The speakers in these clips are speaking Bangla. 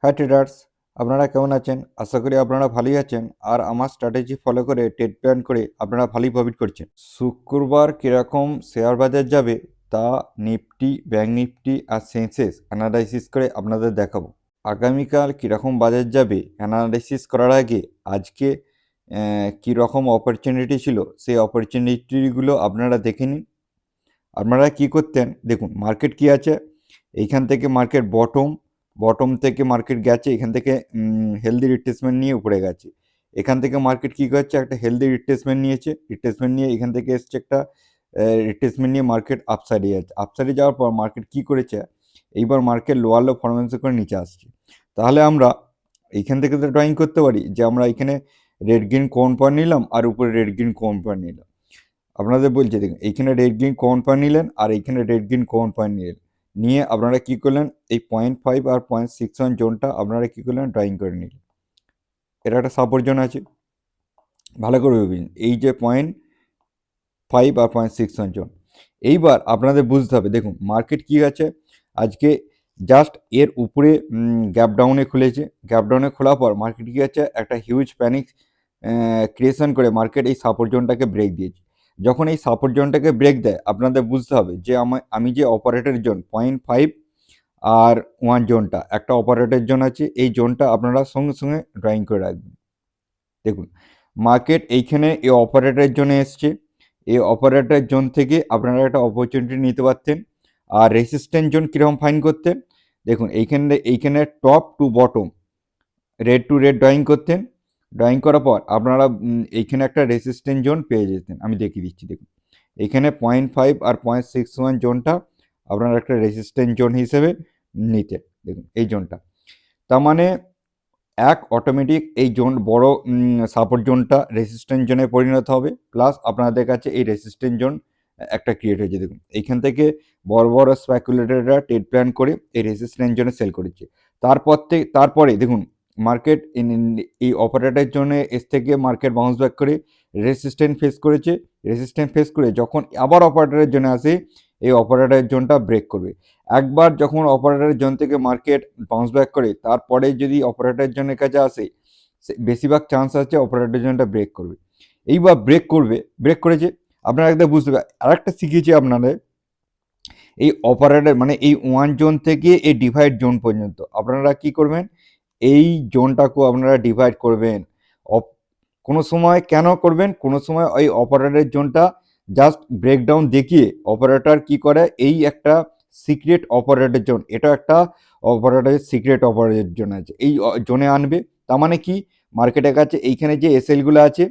হ্যাঁ ট্রেডার্স, আপনারা কেমন আছেন? আশা করি আপনারা ভালোই আছেন আর আমার স্ট্র্যাটেজি ফলো করে ট্রেড প্ল্যান করে আপনারা ভালোই প্রফিট করছেন। শুক্রবার কীরকম শেয়ার বাজার যাবে তা নিফটি, ব্যাঙ্ক নিফটি আর সেন্সেক্স অ্যানালাইসিস করে আপনাদের দেখাবো। আগামীকাল কীরকম বাজার যাবে অ্যানালাইসিস করার আগে আজকে কীরকম অপরচুনিটি ছিল সেই অপরচুনিটিগুলো আপনারা দেখে নিন। আপনারা কী করতেন দেখুন, মার্কেট কী আছে, এইখান থেকে মার্কেট বটম থেকে মার্কেট গেছে, এখান থেকে হেলদি রিট্রেসমেন্ট নিয়ে উপরে গেছে। এখান থেকে মার্কেট কী করছে, একটা হেলদি রিট্রেসমেন্ট নিয়েছে, রিট্রেসমেন্ট নিয়ে এখান থেকে এসছে একটা রিট্রেসমেন্ট নিয়ে মার্কেট আপসাইডে যাচ্ছে। আপসাইডে যাওয়ার পর মার্কেট কী করেছে, এইবার মার্কেট লোয়ার লো ফরমেন্স করে নিচে আসছে। তাহলে আমরা এইখান থেকে তো ড্রয়িং করতে পারি যে আমরা এখানে রেড গ্রিন কোন পয়েন্ট নিলাম আর উপরে রেড গ্রিন কোন পয়েন্ট নিলাম। আপনাদের বলছে দেখুন, এইখানে রেড গ্রিন কোন পয়েন্ট নিলেন আর এইখানে রেড গ্রিন কোন পয়েন্ট নিলেন, নিয়ে আপনারা কী করলেন, এই 0.5 আর 0.61 জোনটা আপনারা কী করলেন, ড্রয়িং করে নিলেন। এটা একটা সাপোর্ট জোন আছে, ভালো করে বুঝুন, এই যে 0.5 আর 0.61 জোন। এইবার আপনাদের বুঝতে হবে, দেখুন মার্কেট কী আছে আজকে, জাস্ট এর উপরে গ্যাপ ডাউনে খুলেছে। গ্যাপ ডাউনে খোলার পর মার্কেট কী আছে, একটা হিউজ প্যানিক ক্রিয়েশন করে মার্কেট এই সাপোর্ট জোনটাকে ব্রেক দিয়েছে। যখন এই সাপোর্ট জোনটাকে ব্রেক দেয় আপনাদের বুঝতে হবে যে আমি যে অপারেটর জোন 0.5 আর 1 জোনটা একটা অপারেটর জোন আছে, এই জোনটা আপনারা সঙ্গে সঙ্গে ড্রয়িং করে রাখবেন। দেখুন মার্কেট এইখানে এই অপারেটর জোনে এসছে, এই অপারেটর জোন থেকে আপনারা একটা অপরচুনিটি নিতে পারতেন। আর রেসিস্ট্যান্ট জোন কীরকম ফাইন করতেন, দেখুন এইখানে top to bottom red to red drawing করতেন। ড্রয়িং করার পর আপনারা এইখানে একটা রেসিস্ট্যান্ট জোন পেয়ে যেতেন। আমি দেখিয়ে দিচ্ছি, দেখুন এইখানে 0.5 আর 0.61 জোনটা আপনারা একটা রেসিস্ট্যান্ট জোন হিসেবে নিতেন। দেখুন এই জোনটা, তার মানে অটোমেটিক এই জোন বড় সাপোর্ট জোনটা রেসিস্ট্যান্ট জোনে পরিণত হবে, প্লাস আপনাদের কাছে এই রেসিস্ট্যান্ট জোন একটা ক্রিয়েট হয়েছে। দেখুন এইখান থেকে বড় বড় স্পেকুলেটররা ট্রেড প্ল্যান করে এই রেসিস্ট্যান্ট জোনে সেল করেছে। তারপরে দেখুন মার্কেট এই অপারেটরের জন্য এস থেকে মার্কেট বাউন্স ব্যাক করে রেসিস্ট্যান্ট ফেস করেছে। রেসিস্ট্যান্ট ফেস করে যখন আবার অপারেটরের জন্য আসে, এই অপারেটরের জোনটা ব্রেক করবে। একবার যখন অপারেটরের জোন থেকে মার্কেট বাউন্স ব্যাক করে, তারপরে যদি অপারেটরের জোনের কাছে আসে, বেশিরভাগ চান্স আছে অপারেটরের জোনটা ব্রেক করবে। এইবার ব্রেক করেছে, আপনারা একদম বুঝতে পারেন। আরেকটা শিখিয়েছি আপনাদের, এই অপারেটর মানে এই 1 জোন থেকে এই ডিভাইড জোন পর্যন্ত আপনারা কি করবেন, এই জোনটাকেও আপনারা ডিভাইড করবেন। কোনো সময় কেন করবেন, কোনো সময় ওই অপারেটরের জোনটা জাস্ট ব্রেকডাউন দেখিয়ে অপারেটর কি করে, এই একটা সিক্রেট অপারেটর জোন, এটা একটা অপারেটরের সিক্রেট অপারেটর জোন আছে, এই জোনে আনবে। তার মানে কি, মার্কেটের কাছে এইখানে যে এসএলগুলো আছে,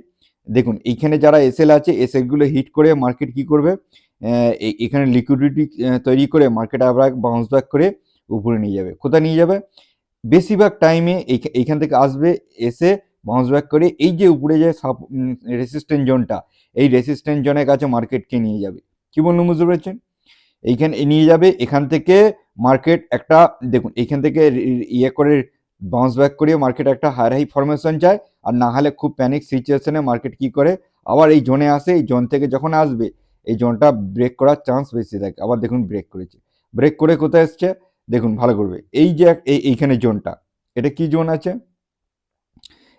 দেখুন এইখানে যারা এসএল আছে, এসএলগুলো হিট করে মার্কেট কি করবে, এখানে লিকুইডিটি তৈরি করে মার্কেট আবার বাউন্স ব্যাক করে উপরে নিয়ে যাবে। কোথায় নিয়ে যাবে, বেশিরভাগ টাইমে এইখান থেকে আসবে, এসে বাউন্স ব্যাক করে এই যে উপরে যে রেসিস্ট্যান্ট জোনটা, এই রেসিস্ট্যান্ট জোনের কাছে মার্কেটকে নিয়ে যাবে। কি বলুন, বুঝতে পেরেছেন? এইখানে নিয়ে যাবে, এখান থেকে মার্কেট একটা, দেখুন এইখান থেকে ইয়ে করে বাউন্স ব্যাক করে মার্কেট একটা হায়ার হাই ফরমেশন চায়, আর না হলে খুব প্যানিক সিচুয়েশনে মার্কেট কি করে, আবার এই জোনে আসে। এই জোন থেকে যখন আসবে, এই জোনটা ব্রেক করার চান্স বেশি থাকে। আবার দেখুন ব্রেক করেছে, ব্রেক করে কোথায় এসছে, দেখুন ভালো করবে, এই যে এইখানে জোনটা, এটা কি জোন আছে,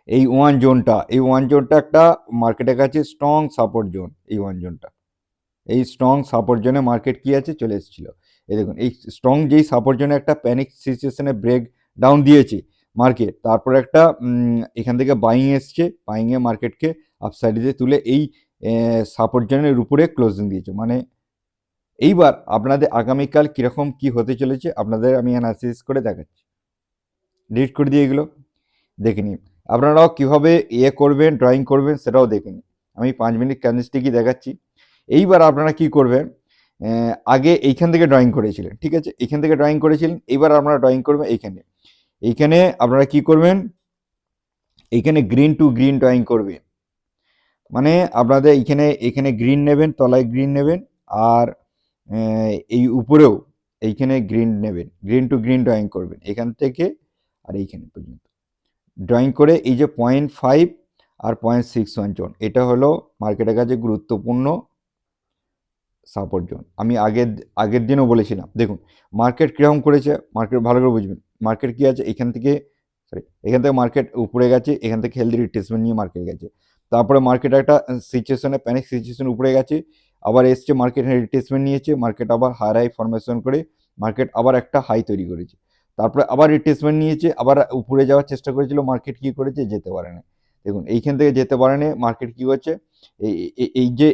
এই 1 জোনটা, এই 1 জোনটা একটা মার্কেটের কাছে স্ট্রং সাপোর্ট জোন। এই 1 জোনটা, এই স্ট্রং সাপোর্ট জোনে মার্কেট কি আছে, চলে এসেছিল। এই দেখুন এই স্ট্রং যেই সাপোর্ট জোনে একটা প্যানিক সিচুয়েশনে ব্রেক ডাউন দিয়েছে মার্কেট, তারপরে একটা এখান থেকে বাইং এসছে, বাইংয়ে মার্কেটকে আপসাইডে তুলে এই সাপোর্ট জোনের উপরে ক্লোজিং দিয়েছে। মানে এইবার আপনাদের আগামীকাল কীরকম কি হতে চলেছে আপনাদের আমি অ্যানালিসিস করে দেখাচ্ছি। ডিলিট করে দিয়ে এগুলো দেখে নিন, আপনারাও কীভাবে করবেন, ড্রয়িং করবেন সেটাও দেখে নিন। আমি 5 মিনিট ক্যান্ডেলস্টিকই দেখাচ্ছি। এইবার আপনারা কি করবেন, আগে এইখান থেকে ড্রয়িং করেছিলেন, ঠিক আছে, এইখান থেকে ড্রয়িং করেছিলেন, এইবার আপনারা ড্রয়িং করবেন এইখানে আপনারা কি করবেন, এইখানে গ্রিন টু গ্রিন ড্রয়িং করবেন। মানে আপনাদের এখানে গ্রিন নেবেন, তলায় গ্রিন নেবেন, আর এই উপরেও এইখানে গ্রিন নেবেন, গ্রিন টু গ্রিন ড্রয়িং করবেন এখান থেকে আর এইখানে পর্যন্ত ড্রয়িং করে। এই যে 0.5 আর 0.61 জোন, এটা হলো মার্কেটের কাছে গুরুত্বপূর্ণ সাপোর্ট জোন। আমি আগের দিনও বলেছিলাম, দেখুন মার্কেট কীরকম করেছে, মার্কেট ভালো করে বুঝবেন। মার্কেট কি আছে এখান থেকে, সরি এখান থেকে মার্কেট উপরে গেছে, এখান থেকে হেলদি রিট্রেসমেন্ট নিয়ে মার্কেট গেছে, তারপরে মার্কেট একটা সিচুয়েশনে প্যানিক সিচুয়েশন উপরে গেছে, আবার এসছে মার্কেট রিট্রেসমেন্ট নিয়েছে, মার্কেট আবার হায়ার হাই ফরমেশন করে মার্কেট আবার একটা হাই তৈরি করেছে, তারপরে আবার রিট্রেসমেন্ট নিয়েছে, আবার উপরে যাওয়ার চেষ্টা করেছিল, মার্কেট কি করেছে যেতে পারে না। দেখুন এইখান থেকে যেতে পারে না, মার্কেট কি করছে এই যে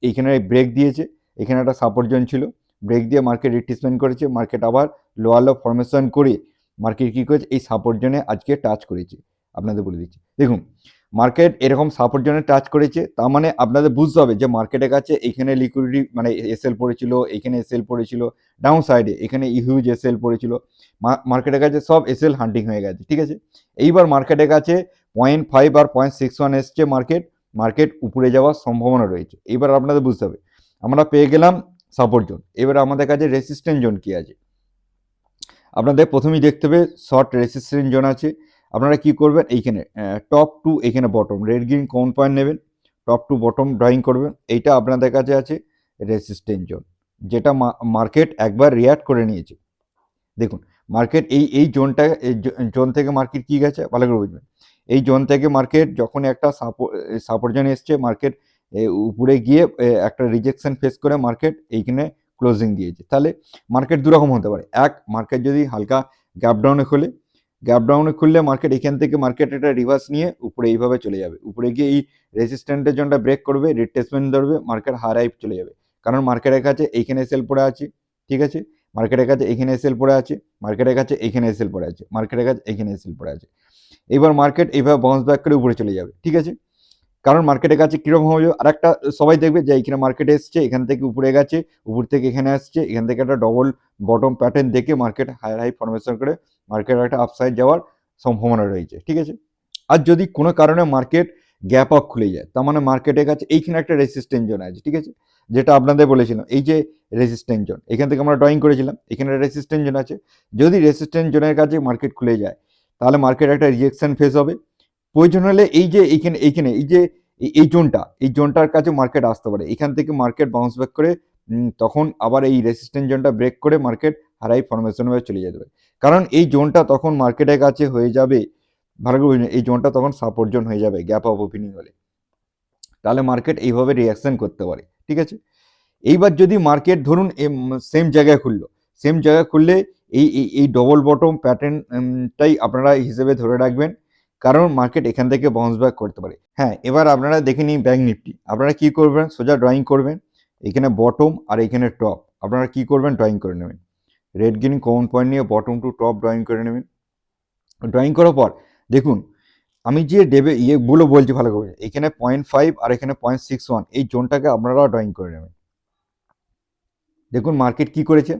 এইখানে ব্রেক দিয়েছে, এখানে একটা সাপোর্ট জোন ছিল, ব্রেক দিয়ে মার্কেট রিট্রেসমেন্ট করেছে, মার্কেট আবার লোয়ার লো ফরমেশন করে মার্কেট কী করেছে এই সাপোর্ট জোনে আজকে টাচ করেছে। আপনাদের বলে দিচ্ছি, দেখুন মার্কেট এরকম সাপোর্ট জোনে টাচ করেছে, তার মানে আপনাদের বুঝতে হবে যে মার্কেটের কাছে এইখানে লিকুইডিটি মানে এসএল পড়েছিল, এখানে এসএল পড়েছিল, ডাউন সাইডে এখানে হিউজ এসএল পড়েছিল, মার্কেটের কাছে সব এসএল হান্টিং হয়ে গেছে, ঠিক আছে। এইবার মার্কেটের কাছে 0.5 আর 0.61 এসছে, মার্কেট উপরে যাওয়ার সম্ভাবনা রয়েছে। এবার আপনাদের বুঝতে হবে, আমরা পেয়ে গেলাম সাপোর্ট জোন, এবার আমাদের কাছে রেসিস্ট্যান্ট জোন কি আছে আপনাদের প্রথমেই দেখতে হবে, শর্ট রেসিস্ট্যান্ট জোন আছে। আপনারা কি করবেন, এইখানে টপ টু এখানে বটম রেড গ্রিন কোন পয়েন্ট নেবেন, টপ টু বটম ড্রয়িং করবেন, এইটা আপনাদের কাছে আছে রেসিস্ট্যান্ট জোন, যেটা মার্কেট একবার রিয়াক্ট করে নিয়েছে। দেখুন মার্কেট এই জোন থেকে মার্কেট কি গেছে ভালো করে বুঝবেন, এই জোন থেকে মার্কেট যখন একটা সাপোর্ট জোন এসছে, মার্কেট উপরে গিয়ে একটা রিজেকশন ফেস করে মার্কেট এইখানে ক্লোজিং দিয়েছে। তাহলে মার্কেট দুরকম হতে পারে, এক মার্কেট যদি হালকা গ্যাপ ডাউনে খোলে, গ্যাপ ডাউনে খুললে মার্কেট এখান থেকে মার্কেট একটা রিভার্স নিয়ে উপরে এইভাবে চলে যাবে, উপরে গিয়ে এই রেজিস্ট্যান্টের জোনটা ব্রেক করবে, রিট্রেসমেন্ট ধরবে, মার্কেট হাই চলে যাবে, কারণ মার্কেটের কাছে এইখানে সেল পড়ে আছে, ঠিক আছে, মার্কেটের কাছে এখানে এসএল পড়ে আছে, মার্কেটের কাছে এখানে এসএল পড়ে আছে, মার্কেটের কাছে এখানে এসএল পড়ে আছে। এবার মার্কেট এইভাবে বাউন্স ব্যাক করে উপরে চলে যাবে, ঠিক আছে, কারণ মার্কেটের কাছে কীরকম হবে, আর একটা সবাই দেখবে যে এখানে মার্কেট এসছে, এখান থেকে উপরে গেছে, উপর থেকে এখানে আসছে, এখান থেকে একটা ডবল বটম প্যাটার্ন দেখে মার্কেট হায়ার হাই ফরমেশন করে মার্কেট একটা আপসাইড যাওয়ার সম্ভাবনা রয়েছে, ঠিক আছে। আর যদি কোনো কারণে মার্কেট গ্যাপ আপ খুলে যায়, তার মানে মার্কেটের কাছে এইখানে একটা রেসিস্ট্যান্ট জোন আছে, ঠিক আছে, যেটা আপনাদের বলেছিলাম, এই যে রেসিস্ট্যান্ট জোন এখান থেকে আমরা ড্রয়িং করেছিলাম, এখানে রেসিস্ট্যান্ট জোন আছে, যদি রেসিস্ট্যান্ট জোনের কাছে মার্কেট খুলে যায় তাহলে মার্কেট একটা রিজেকশন ফেস হবে, প্রয়োজন হলে এই যে এইখানে এই জোনটার কাছে মার্কেট আসতে পারে, এখান থেকে মার্কেট বাউন্স ব্যাক করে তখন আবার এই রেসিস্ট্যান্ট জোনটা ব্রেক করে মার্কেট হাই ফরমেশন হয়ে চলে যেতে পারে, কারণ এই জোনটা তখন মার্কেটের কাছে হয়ে যাবে, ভালো করে বুঝুন, এই জোনটা তখন সাপোর্ট জোন হয়ে যাবে গ্যাপ আপ ওপেনিং হলে, তাহলে মার্কেট এইভাবে রিয়াকশন করতে পারে, ঠিক আছে। এইবার যদি মার্কেট ধরুন সেম জায়গায় খুললে এই ডবল বটম প্যাটার্নটাই আপনারা হিসেবে ধরে রাখবেন, কারণ মার্কেট এখান থেকে বাউন্স ব্যাক করতে পারে। হ্যাঁ, এবার আপনারা দেখে নিন ব্যাংক নিফটি, আপনারা কি করবেন, সোজা ড্রয়িং করবেন, এখানে বটম আর এখানে টপ, আপনারা কি করবেন ড্রয়িং করে নেবেন, রেড গ্রিন কমন পয়েন্ট নিয়ে বটম টু টপ ড্রয়িং করে নেবেন। ড্রয়িং করার পর দেখুন আমি যে ইয়েগুলো বলছি ভালো করে, এখানে 0.5 আর এখানে 0.61 এই জোনটাকে আপনারা ড্রয়িং করে নেবেন। দেখুন মার্কেট কি করেছে,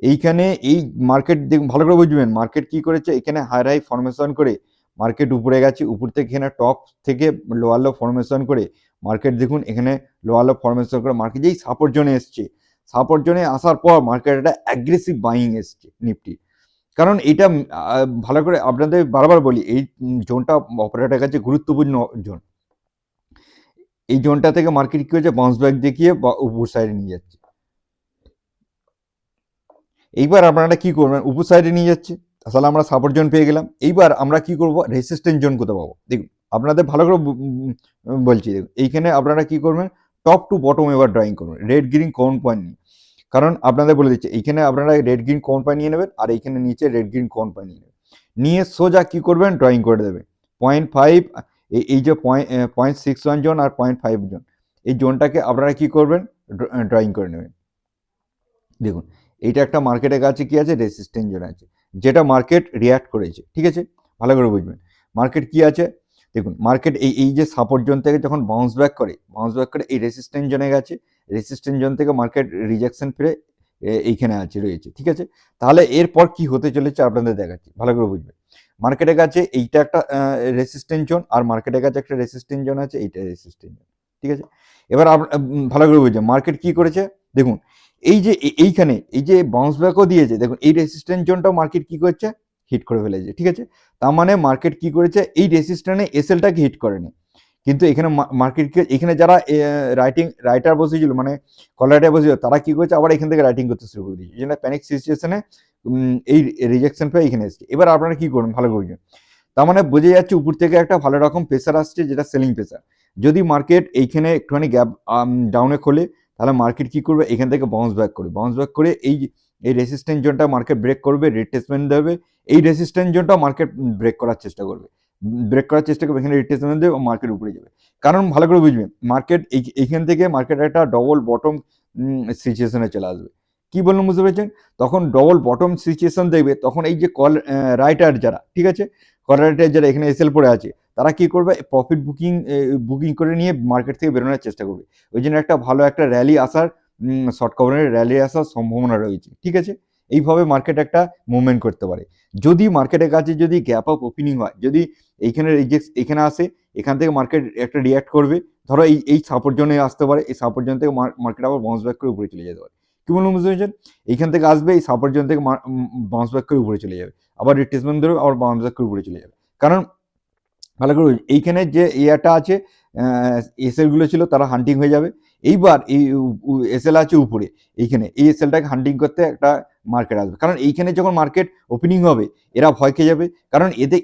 এইখানে এই মার্কেট দেখুন ভালো করে বুঝবেন, মার্কেট কি করেছে, এখানে হাই হাই ফরমেশন করে মার্কেট উপরে গেছে, উপর থেকে এখানে টপ থেকে লোয়ার লো ফরমেশন করে মার্কেট দেখুন এখানে লোয়ার লো ফরমেশন করে মার্কেট যেই সাপোর্ট জোনে এসছে, সাপোর্ট জোনে আসার পর মার্কেট একটা অ্যাগ্রেসিভ বাইং এসছে নিফটি, কারণ এটা ভালো করে আপনাদের বারবার বলি, এই জোনটা অপারেটরের কাছে গুরুত্বপূর্ণ জোন, এই জোনটা থেকে মার্কেট কি হয়েছে বাউন্স ব্যাক দেখিয়ে উপর সাইডে নিয়ে যাচ্ছে। এইবার আপনারা কি করবেন, উপর সাইডে নিয়ে যাচ্ছে, তাহলে আমরা সাপোর্ট জোন পেয়ে গেলাম। এইবার আমরা কি করব, রেসিস্ট্যান্ট জোন কোথায় পাবো, দেখুন আপনাদের ভালো করে বলছি, দেখুন এইখানে আপনারা কি করবেন, টপ টু বটম এবার ড্রয়িং করবেন রেড গ্রিন কোন পয়েন্ট নিয়ে, কারণ আপনাদের বলে দিচ্ছে এইখানে আপনারা রেড গ্রিন কোন পয়েন্ট নিয়ে নেবেন, আর এইখানে নিচে রেড গ্রিন কোন পয়েন্ট নিয়ে নেবেন, নিয়ে সোজা কি করবেন ড্রয়িং করে দেবেন 0.5, এই যে 0.61 জোন আর 0.5 জোন, এই জোনটাকে আপনারা কি করবেন ড্রয়িং করে নেবেন। দেখুন এইটা একটা মার্কেটের কাছে কি আছে, রেসিস্ট্যান্ট জোন আছে, যেটা মার্কেট রিয়াক্ট করেছে, ঠিক আছে, ভালো করে বুঝবেন মার্কেট কি আছে। দেখুন মার্কেট এই যে সাপোর্ট জোন থেকে যখন বাউন্স ব্যাক করে এই রেসিস্ট্যান্ট জোনে গেছে, রেসিস্ট্যান্ট জোন থেকে মার্কেট রিজেকশন ফিরে এইখানে রয়েছে, ঠিক আছে। তাহলে এরপর কি হতে চলেছে আপনাদের দেখাচ্ছি, ভালো করে বুঝবেন, মার্কেটের কাছে এইটা একটা রেসিস্ট্যান্ট জোন, আর মার্কেটের কাছে একটা রেসিস্ট্যান্ট জোন আছে, এইটা রেসিস্ট্যান্ট জোন, ঠিক আছে। এবার ভালো করে বুঝবেন মার্কেট কি করেছে, দেখুন এই যে এইখানে এই যে বাউন্স ব্যাকও দিয়েছে, দেখুন এই রেসিস্ট্যান্ট জোনটাও মার্কেট কি করছে, হিট করে ফেলেছে, ঠিক আছে। তার মানে মার্কেট কি করেছে, এই রেসিস্ট্যান্টে এসএলটাকে হিট করেনি, কিন্তু এখানে মার্কেটকে এখানে যারা রাইটার বসেছিল মানে কল রাইটার বসেছিল, তারা কি করেছে আবার এখান থেকে রাইটিং করতে শুরু করে দিয়েছে, যেটা প্যানিক সিচুয়েশনে এই রিজেকশন পেয়ে এখানে এসছে। এবার আপনারা কি করুন ভালো করে বুঝুন। তার মানে বোঝা যাচ্ছে উপর থেকে একটা ভালো রকম প্রেসার আসছে, যেটা সেলিং প্রেসার। যদি মার্কেট এইখানে একটুখানি গ্যাপ ডাউনে খোলে, তাহলে মার্কেট কি করবে, এখান থেকে বাউন্স ব্যাক করবে। বাউন্স ব্যাক করে এই রেসিস্ট্যান্স জোনটা মার্কেট ব্রেক করবে, রিট্রেসমেন্ট দেবে। এই রেসিস্ট্যান্স জোনটা মার্কেট ব্রেক করার চেষ্টা করবে, এখানে রিট্রেসমেন্ট দেবে, মার্কেট উপরে যাবে। কারণ ভালো করে বুঝবেন, মার্কেট এইখান থেকে মার্কেট একটা ডবল বটম সিচুয়েশনে চলে আসবে। কি বললাম বুঝতে পেরেছেন? তখন ডবল বটম সিচুয়েশন দেখবে, তখন এই যে কল রাইটার যারা, ঠিক আছে, কল রাইটার যারা এখানে এসএল পড়ে আছে, তারা কি করবে, প্রফিট বুকিং করে নিয়ে মার্কেট থেকে বেরোনোর চেষ্টা করবে। ওই জন্য একটা ভালো একটা র্যালি আসার, শর্ট কভারের র্যালি আসার সম্ভাবনা রয়েছে, ঠিক আছে। এইভাবে মার্কেট একটা মুভমেন্ট করতে পারে। যদি মার্কেটের কাছে যদি গ্যাপ আপ ওপেনিং হয়, যদি এইখানে এখানে আসে, এখান থেকে মার্কেট একটা রিয়াক্ট করবে, ধরো এই সাপোর্ট জোনে আসতে পারে, এই সাপোর্ট জোন থেকে মার্কেট আবার বাউন্স ব্যাক করে উপরে চলে যেতে পারে। কি বললাম বুঝতে পেরেছেন? এইখান থেকে আসবে, এই সাপোর্ট জোন থেকে বাউন্স ব্যাক করে উপরে চলে যাবে, আবার রিট্রেসমেন্ট ধরবে, আবার বাউন্স ব্যাক করে উপরে চলে যাবে। কারণ ভালো করে এইখানে যে ইয়াটা আছে, এসএল গুলো ছিল, তারা হান্টিং হয়ে যাবে। এইবার এই এসএল আছে উপরে, এইখানে এই এসএলটাকে হান্টিং করতে একটা মার্কেট আসবে। কারণ এইখানে যখন মার্কেট ওপেনিং হবে, এরা ভয় খেয়ে যাবে। কারণ এদের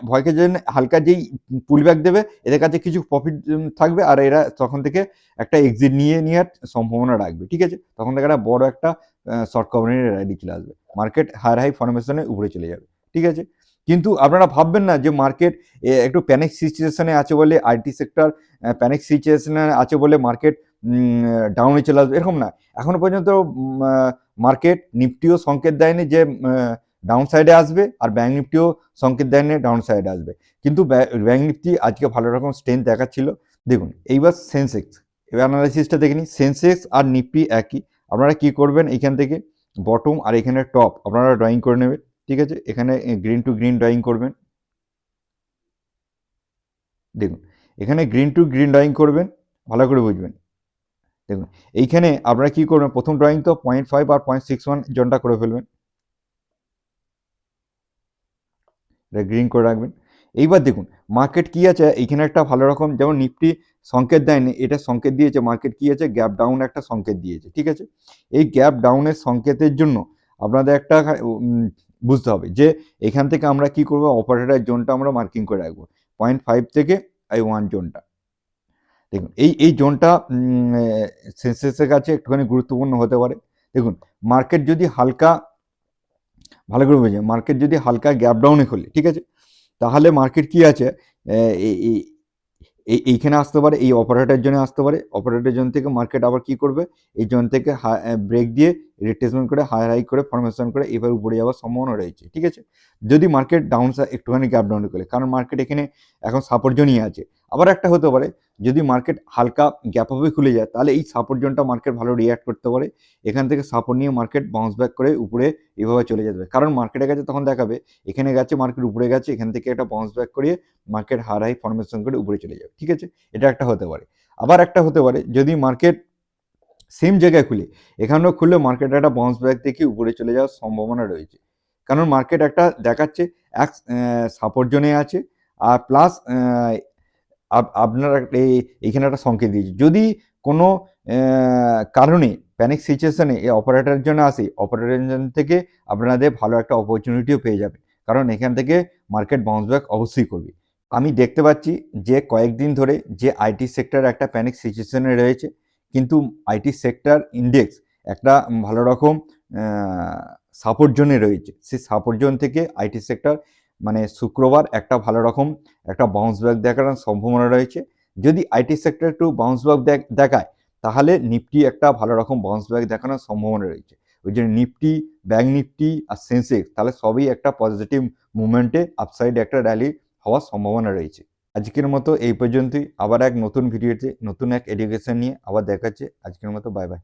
ভয় খেয়ে জন্য হালকা যেই পুল ব্যাক দেবে, এদের কাছে কিছু প্রফিট থাকবে, আর এরা তখন থেকে একটা এক্সিট নিয়ে নেওয়ার সম্ভাবনা রাখবে, ঠিক আছে। তখন থেকে একটা বড় একটা শর্ট কভারের র্যালি চলে আসবে, মার্কেট হায়ার হাই ফরমেশনে উপরে চলে যাবে, ঠিক আছে। কিন্তু আপনারা ভাববেন না যে মার্কেট একটু প্যানিক সিচুয়েশনে আছে বলে, আইটি সেক্টর প্যানিক সিচুয়েশনে আছে বলে মার্কেট ডাউনে চলে আসবে, এরকম না। এখনো পর্যন্ত মার্কেট নিফটিও সংকেত দেয়নি যে ডাউন সাইডে আসবে, আর ব্যাঙ্ক নিফটিও সংকেত দেয়নি ডাউন সাইডে আসবে। কিন্তু ব্যাঙ্ক নিফটি আজকে ভালো রকম স্ট্রেংথ দেখাচ্ছিল। দেখুন এইবার সেন্সেক্স, এবার অ্যানালাইসিসটা দেখে নিন। সেন্সেক্স আর নিফটি একই। আপনারা কি করবেন, এখান থেকে বটম আর এখানে টপ আপনারা ড্রয়িং করে নেবেন, ঠিক আছে। এখানে গ্রিন টু গ্রিন ড্রয়িং করবেন। দেখুন এখানে গ্রিন টু গ্রিন ড্রয়িং করবেন, ভালো করে বুঝবেন। দেখুন এইখানে আপনারা কি করবেন, প্রথম ড্রয়িং তো 0.5 আর 0.61 জোনটা করে ফেলবেন, এটা গ্রিন করে রাখবেন। এইবার দেখুন মার্কেট কি আছে, এইখানে একটা ভালো রকম, যেমন নিফটি সংকেত দেয়নি, এটা সংকেত দিয়েছে, মার্কেট কি আছে, গ্যাপ ডাউন একটা সংকেত দিয়েছে, ঠিক আছে। এই গ্যাপ ডাউনের সংকেতের জন্য আপনাদের একটা বুঝতে হবে যে এখান থেকে আমরা কি করব, অপারেটর জোনটা আমরা মার্কিং করে রাখবো 0.5 থেকে 1 জোনটা। দেখুন এই জোনটা সেন্সেক্সের কাছে একটুখানি গুরুত্বপূর্ণ হতে পারে। দেখুন মার্কেট যদি হালকা, ভালো করে বুঝে, মার্কেট যদি হালকা গ্যাপ ডাউনে খোলে, ঠিক আছে, তাহলে মার্কেট কি আছে, এইখানে আসতে পারে, এই অপারেটর জোনে আসতে পারে। অপারেটর জোন থেকে মার্কেট আবার কি করবে, এই জোন থেকে ব্রেক দিয়ে রিট্রেসমেন্ট করে হাই হাই করে ফরমেশন করে এবার উপরে যাওয়ার সম্ভাবনা রয়েছে, ঠিক আছে। যদি মার্কেট ডাউন একটুখানি গ্যাপ ডাউনে করে, কারণ মার্কেট এখানে এখন সাপোর্ট জোনই আছে। আবার একটা হতে পারে, যদি মার্কেট হালকা গ্যাপ আপে খুলে যায়, তাহলে এই সাপোর্ট জোনটা মার্কেট ভালো রিয়াক্ট করতে পারে। এখান থেকে সাপোর্ট নিয়ে মার্কেট বাউন্স ব্যাক করে উপরে এভাবে চলে যেতে পারে। কারণ মার্কেটের কাছে তখন দেখাবে এখানে গেছে, মার্কেট উপরে গেছে, এখান থেকে একটা বাউন্স ব্যাক করিয়ে মার্কেট হার হাই ফরমেশন করে উপরে চলে যাবে, ঠিক আছে। এটা একটা হতে পারে। আবার একটা হতে পারে, যদি মার্কেট সেম জায়গায় খুলে, এখানেও খুললে মার্কেট একটা বাউন্স ব্যাক দেখে উপরে চলে যাওয়ার সম্ভাবনা রয়েছে। কারণ মার্কেট একটা দেখাচ্ছে এক সাপোর্ট জোনে আছে, আর প্লাস আপনার এইখানে একটা সংকেত দিয়েছে। যদি কোনো কারণে প্যানিক সিচুয়েশনে এই অপারেটরের জন্য আসে, অপারেটরের জন্য থেকে আপনাদের ভালো একটা অপরচুনিটিও পেয়ে যাবে, কারণ এখান থেকে মার্কেট বাউন্স ব্যাক অবশ্যই করবে। আমি দেখতে পাচ্ছি যে কয়েকদিন ধরে যে আইটি সেক্টর একটা প্যানিক সিচুয়েশনে রয়েছে, কিন্তু আইটি সেক্টর ইন্ডেক্স একটা ভালো রকম সাপোর্ট জোনে রয়েছে। সেই সাপোর্ট জোন থেকে আইটি সেক্টর মানে শুক্রবার একটা ভালো রকম একটা বাউন্স ব্যাক দেখার সম্ভাবনা রয়েছে। যদি আইটি সেক্টর একটু বাউন্স ব্যাক দেখায়, তাহলে নিফটি একটা ভালো রকম বাউন্স ব্যাক দেখানোর সম্ভাবনা রয়েছে। ওই জন্য নিফটি, ব্যাঙ্ক নিফটি আর সেন্সেক্স তাহলে সবই একটা পজিটিভ মুভমেন্টে আপসাইডে একটা র্যালি হওয়ার সম্ভাবনা রয়েছে। আজকের মতো এই পর্যন্তই। আবার এক নতুন ভিডিওতে নতুন এক এডুকেশন নিয়ে আবার দেখা হচ্ছে। আজকের মতো বাই বাই।